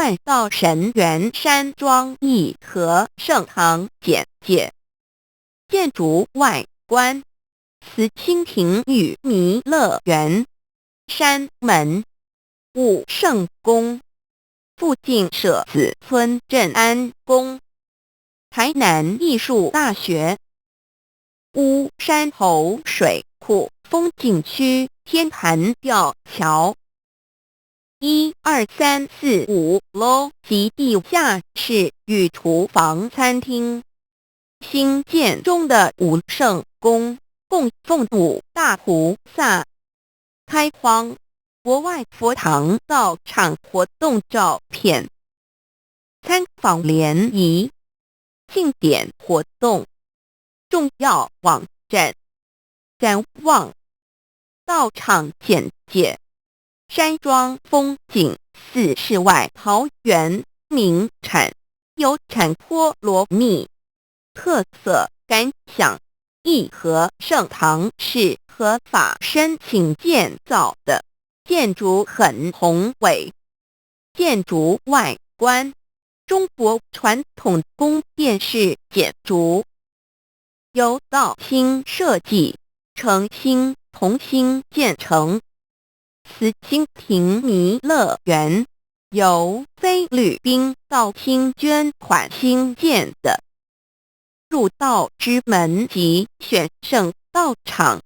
万道神元山庄义和盛堂简介。建筑外观：慈清亭与弥勒园、山门、武圣宫，附近舍子村镇安宫、台南艺术大学、乌山头水库风景区天坛吊桥。1、2、3、4、5楼及地下室与厨房餐厅。新建中的武圣宫供奉5大菩萨。开荒国外佛堂道场活动照片。参访联谊庆典活动重要网站。展望道场简介。山庄风景4世外桃源名产，有产菠萝蜜。特色感想：义和盛堂是合法申请建造的，建筑很宏伟。建筑外观：中国传统宫殿式建筑，由道兴设计，诚兴同兴建成。慈清亭弥勒园由菲律宾道兴捐款兴建的。入道之门及选圣道场，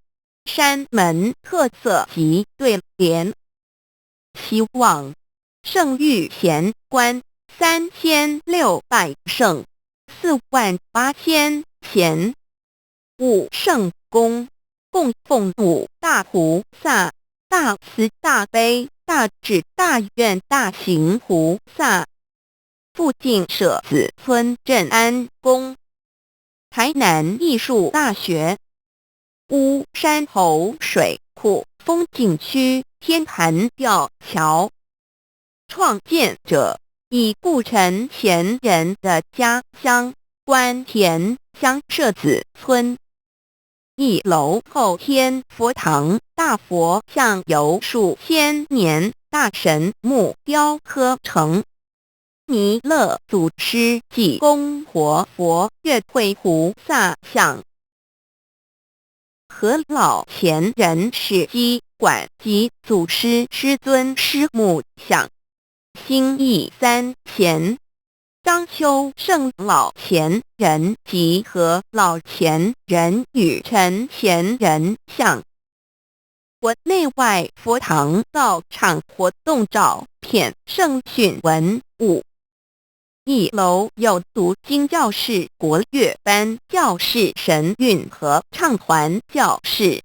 山门特色及对联。希望圣玉贤观3600圣48000贤。武圣宫供奉5大菩萨、大慈大悲大智大愿大行菩萨。附近舍子村镇安宫。台南艺术大学。乌山头水库风景区天坛吊桥。创建者已故陈前人的家乡关田乡舍子村。1楼后天佛堂大佛像由数千年大神木雕刻成。弥勒祖师济公活佛月会菩萨像。和老前人史迹馆及祖师师尊师母像。新义3前张秋圣老前人及和老前人与陈前人像。国内外佛堂道场活动照片圣训文物。1楼有读经教室、国乐班教室、神韵合唱团教室。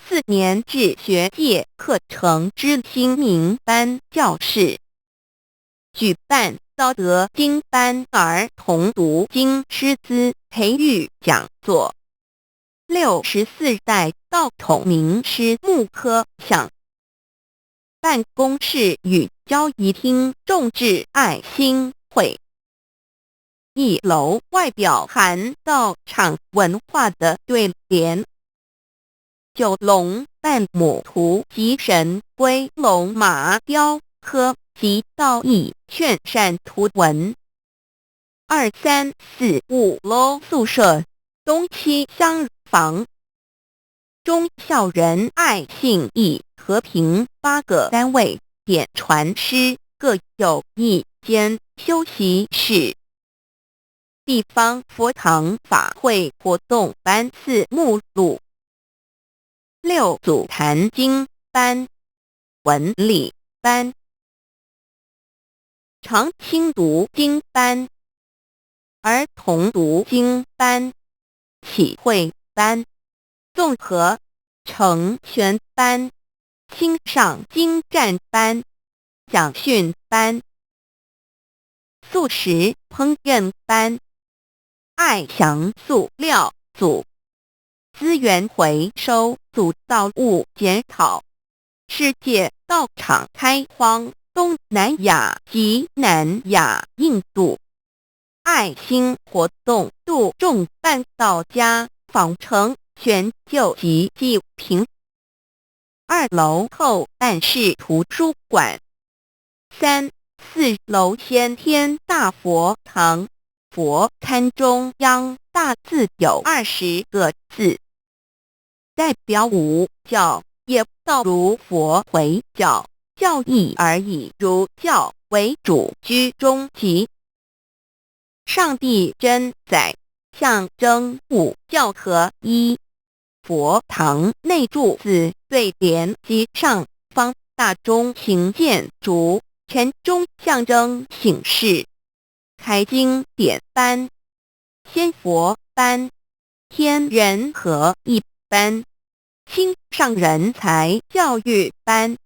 4年制学界课程之新民班教室。举办道德经班儿童读经师资培育讲座。64代道统名师木刻像。办公室与交谊厅众志爱心会。1楼外表含道场文化的对联。九龙半母图及神龟龙马雕刻及道义劝善图文。2、3、4、5楼宿舍东西厢房。忠孝仁爱信义和平8个单位点传师各有1间休息室。地方佛堂法会活动班次目录。6组坛经班、文理班、常青读经班、儿童读经班、启慧班、综合成全班、青上精湛班、讲训班、素食烹饪班、爱祥塑料组、资源回收组道物检讨。世界道场开荒东南亚及南亚印度。爱心活动度众办道家访城全救及济贫。2楼后办事图书馆。3、4楼先天大佛堂，佛龛中央大字有20个字，代表五教，也道如佛回教教义而以儒教为主居中极。上帝真宰，象征五教合一。佛堂内柱子对联及上方大钟形建筑，前钟象征醒世、开经典班、仙佛班、天人合一班、青上人才教育班、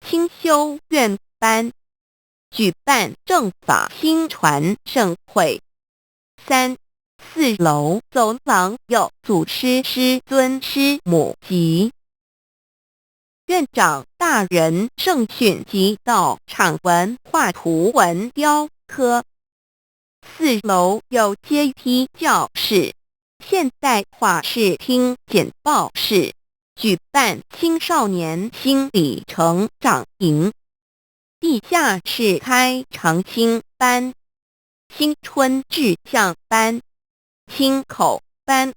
清修院班，举办正法兴传盛会。3、4楼走廊有祖师师尊师母及院长大人圣训及道场文化图文雕刻。4楼有阶梯教室、现代化视听简报室，举办青少年心理成长营。地下室开长青班、新春志向班、清口班、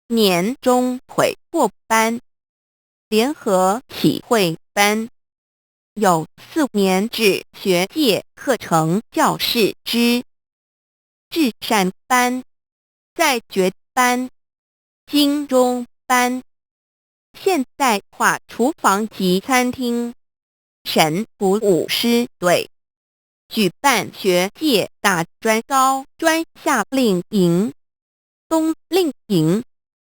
年终悔过班、联合体会班，有4年制学界课程教室之至善班、在觉班、金钟班、现代化厨房及餐厅、神鼓舞狮队，举办学界大专高专夏令营、冬令营、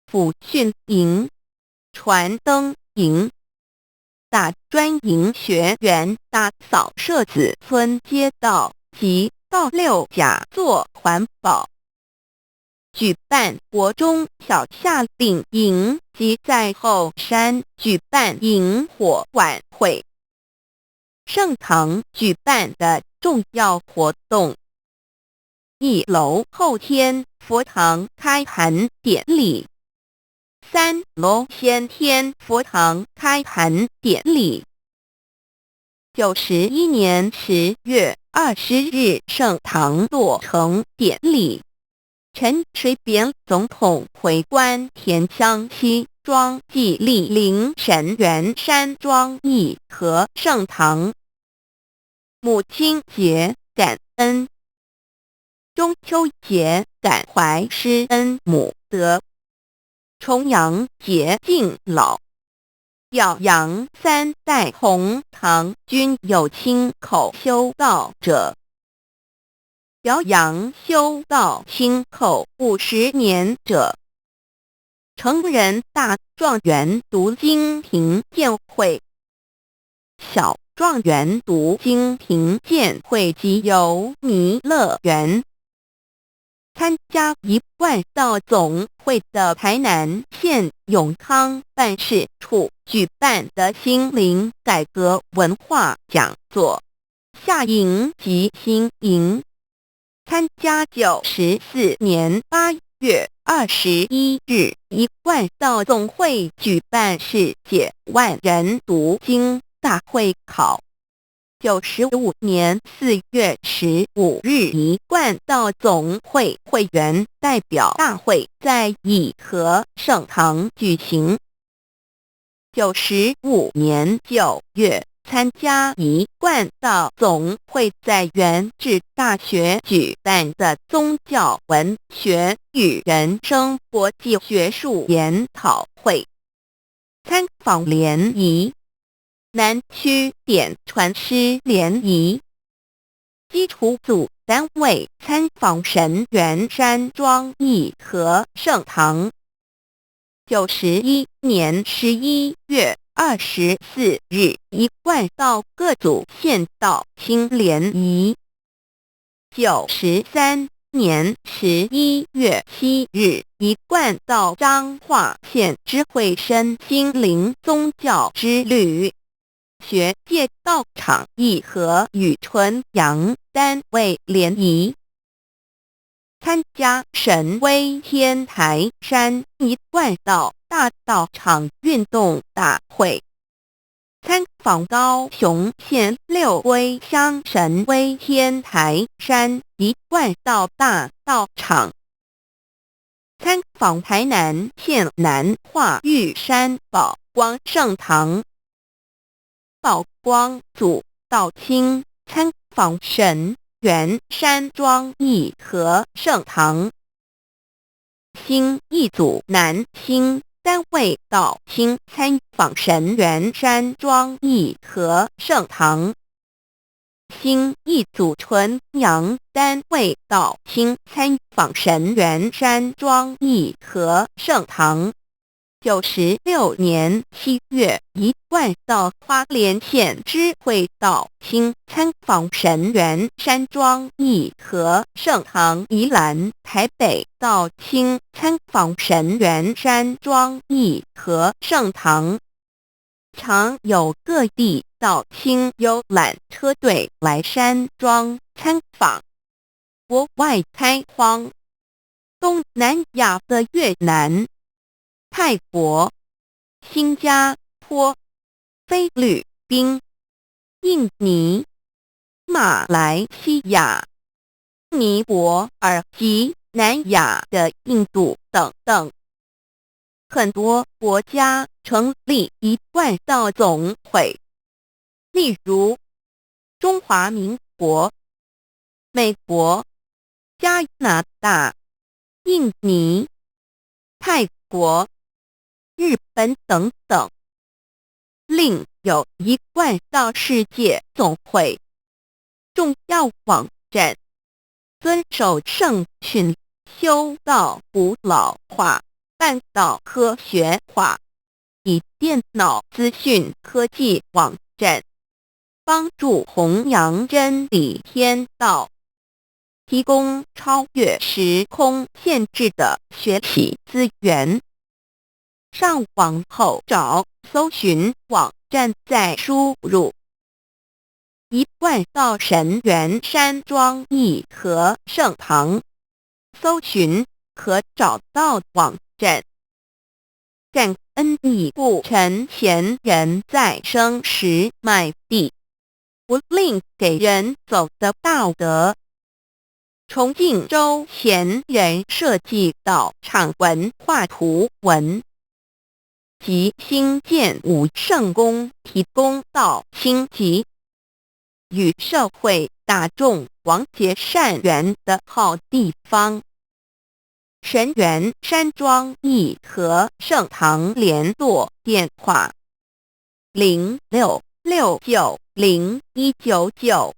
辅训营、传灯营。大专营学员打扫社子村街道及道六甲做环保，举办国中小夏令营及在后山举办萤火晚会。圣堂举办的重要活动：1楼后天佛堂开坛典礼，3楼先天佛堂开坛典礼。91年10月20日圣堂落成典礼，陈水扁总统回关田乡西庄暨莅临神园山庄义和圣堂。母亲节感恩，中秋节感怀师恩母德，重阳节敬老，表扬3代弘唐均有亲口修道者，表扬修道亲口50年者。成人大状元读经评鉴会、小状元读经评鉴会及游迷乐园。参加一贯道总会的台南县永康办事处举办的心灵改革文化讲座，夏营及新营。参加94年8月21日一贯道总会举办世界万人读经大会考。95年4月15日一贯道总会会员代表大会在义和圣堂举行。95年9月参加一贯道总会在元智大学举办的宗教文学与人生国际学术研讨会，参访联谊南区点传师联谊，基础组单位参访神园山庄义和圣堂。91年11月24日一贯道各组县道亲联谊。93年11月7日一贯道彰化县知会身心灵宗教之旅，学界道场义和与纯阳单位联谊，参加神威天台山一贯道大道场运动大会。参访高雄县六龟乡神威天台山一贯道大道场，参访台南县南化玉山宝光圣堂，宝光祖道清参访神源山庄义和圣堂，新义祖南新单位道清参访神源山庄义和圣堂，新义祖纯阳单位道清参访神源山庄义和圣堂。96年7月，一贯道花莲县知会道清参访神源山庄义和圣堂，宜兰台北道清参访神源山庄义和圣堂。常有各地道清游览车队来山庄参访，国外开荒，东南亚的越南、泰国、新加坡、菲律宾、印尼、马来西亚、尼泊尔及南亚的印度等等，很多国家成立一贯道总会，例如中华民国、美国、加拿大、印尼、泰国、日本等等。另有一贯道世界总会重要网站，遵守圣训，修道不老化，办道科学化，以电脑资讯科技网站帮助弘扬真理天道，提供超越时空限制的学习资源。上网后搜寻网站，再输入一贯道神源山庄义和圣堂，搜寻可找到网站。感恩已故陈前人再生时卖地，不吝给人走的道德。重庆州前人设计道场文化图文及兴建武圣宫，提供道清及与社会大众广结善缘的好地方。神源山庄义和圣堂联络电话：0669019992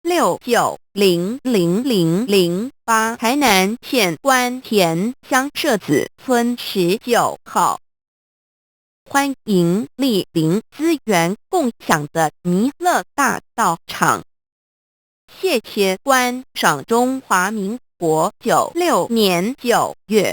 0669000008，台南县关田乡社子村19号。欢迎莅临资源共享的弥勒大道场。谢谢观赏中华民国96年9月。